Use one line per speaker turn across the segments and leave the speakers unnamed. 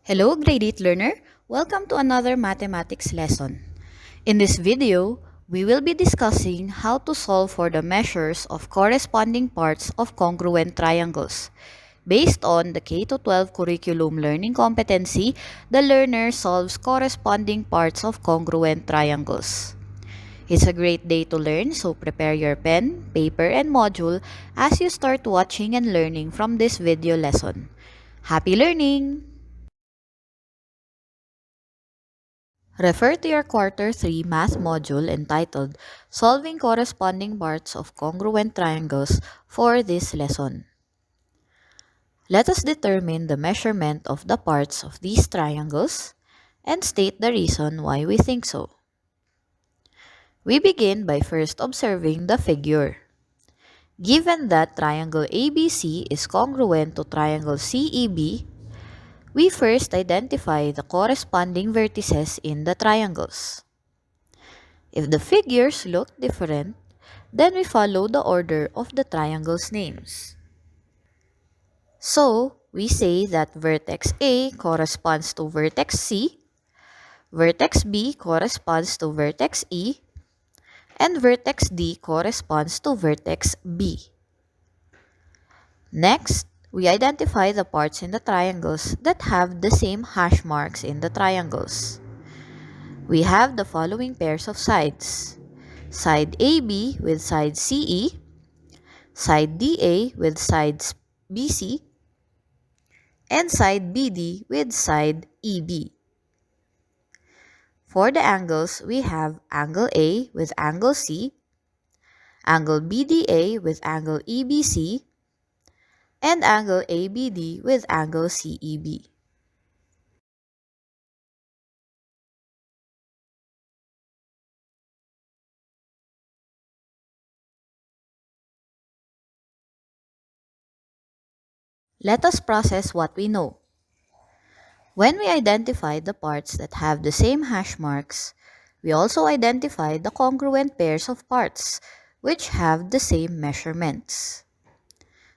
Hello, grade 8 learner. Welcome to another mathematics lesson. In this video, we will be discussing how to solve for the measures of corresponding parts of congruent triangles. Based on the K-12 curriculum learning competency, the learner solves corresponding parts of congruent triangles. It's a great day to learn, so prepare your pen, paper, and module as you start watching and learning from this video lesson. Happy learning! Refer to your Quarter 3 math module entitled Solving Corresponding Parts of Congruent Triangles for this lesson. Let us determine the measurement of the parts of these triangles and state the reason why we think so. We begin by first observing the figure. Given that triangle ABC is congruent to triangle CEB, we first identify the corresponding vertices in the triangles. If the figures look different, then we follow the order of the triangle's names. So, we say that vertex A corresponds to vertex C, vertex B corresponds to vertex E, and vertex D corresponds to vertex B. Next, we identify the parts in the triangles that have the same hash marks in the triangles. We have the following pairs of sides: side AB with side CE, side DA with sides BC, and side BD with side EB. For the angles, we have angle A with angle C, angle BDA with angle EBC, and angle ABD with angle CEB. Let us process what we know. When we identify the parts that have the same hash marks, we also identify the congruent pairs of parts which have the same measurements.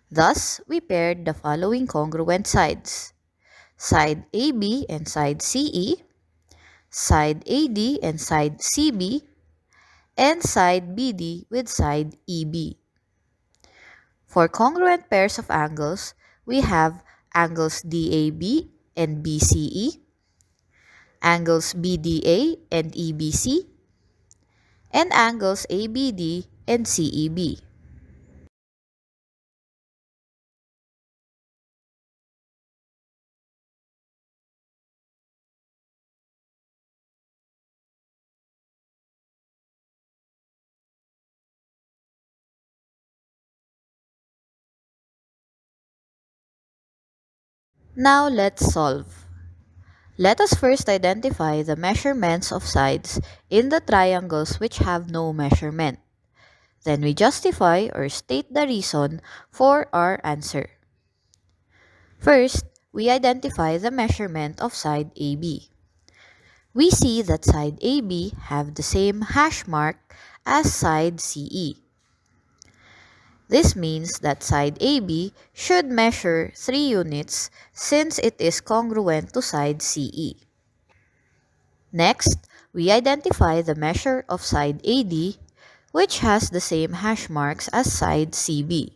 Thus, we paired the following congruent sides: side AB and side CE, side AD and side CB, and side BD with side EB. For congruent pairs of angles, we have angles DAB and BCE, angles BDA and EBC, and angles ABD and CEB. Now let's solve. Let us first identify the measurements of sides in the triangles which have no measurement. Then we justify or state the reason for our answer. First, we identify the measurement of side AB. We see that side AB have the same hash mark as side CE. This means that side AB should measure 3 units since it is congruent to side CE. Next, we identify the measure of side AD, which has the same hash marks as side CB.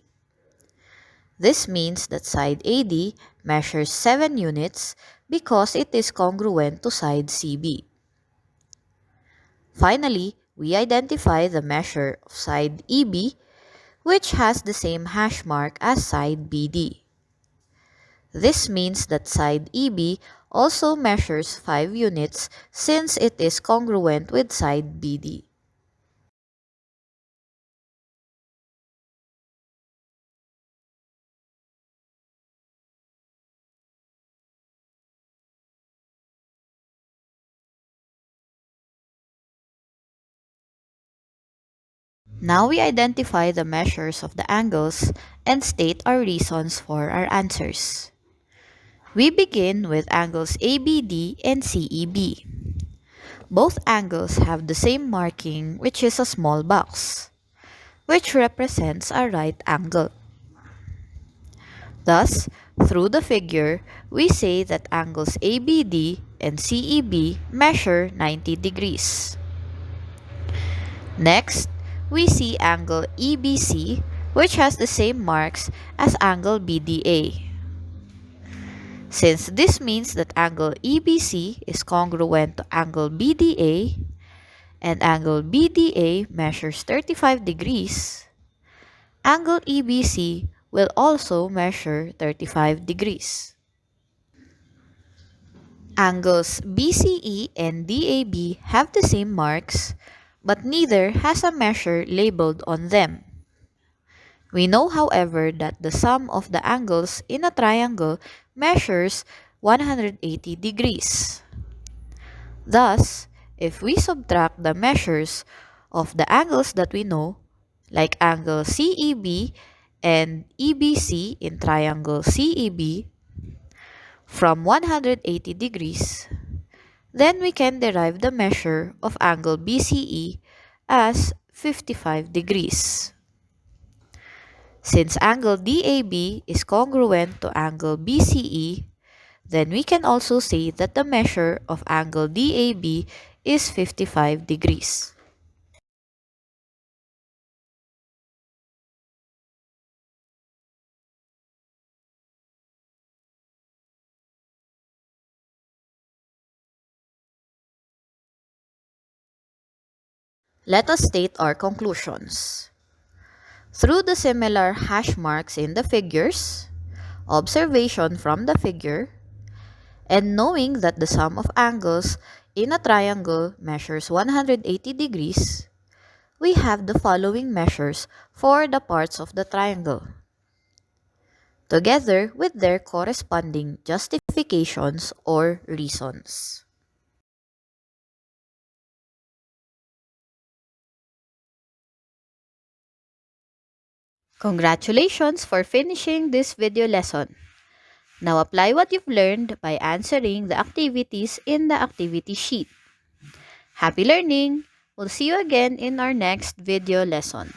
This means that side AD measures 7 units because it is congruent to side CB. Finally, we identify the measure of side EB, which has the same hash mark as side BD. This means that side EB also measures 5 units since it is congruent with side BD. Now we identify the measures of the angles and state our reasons for our answers. We begin with angles ABD and CEB. Both angles have the same marking, which is a small box, which represents a right angle. Thus, Through the figure, we say that angles ABD and CEB measure 90 degrees. Next, we see angle EBC, which has the same marks as angle BDA. Since this means that angle EBC is congruent to angle BDA, and angle BDA measures 35 degrees, angle EBC will also measure 35 degrees. Angles BCE and DAB have the same marks, but neither has a measure labeled on them. We know, however, that the sum of the angles in a triangle measures 180 degrees. Thus, if we subtract the measures of the angles that we know, like angle CEB and EBC in triangle CEB, from 180 degrees, then we can derive the measure of angle BCE as 55 degrees. Since angle DAB is congruent to angle BCE, then we can also say that the measure of angle DAB is 55 degrees. Let us state our conclusions. Through the similar hash marks in the figures, observation from the figure, and knowing that the sum of angles in a triangle measures 180 degrees, we have the following measures for the parts of the triangle, together with their corresponding justifications or reasons. Congratulations for finishing this video lesson. Now apply what you've learned by answering the activities in the activity sheet. Happy learning! We'll see you again in our next video lesson.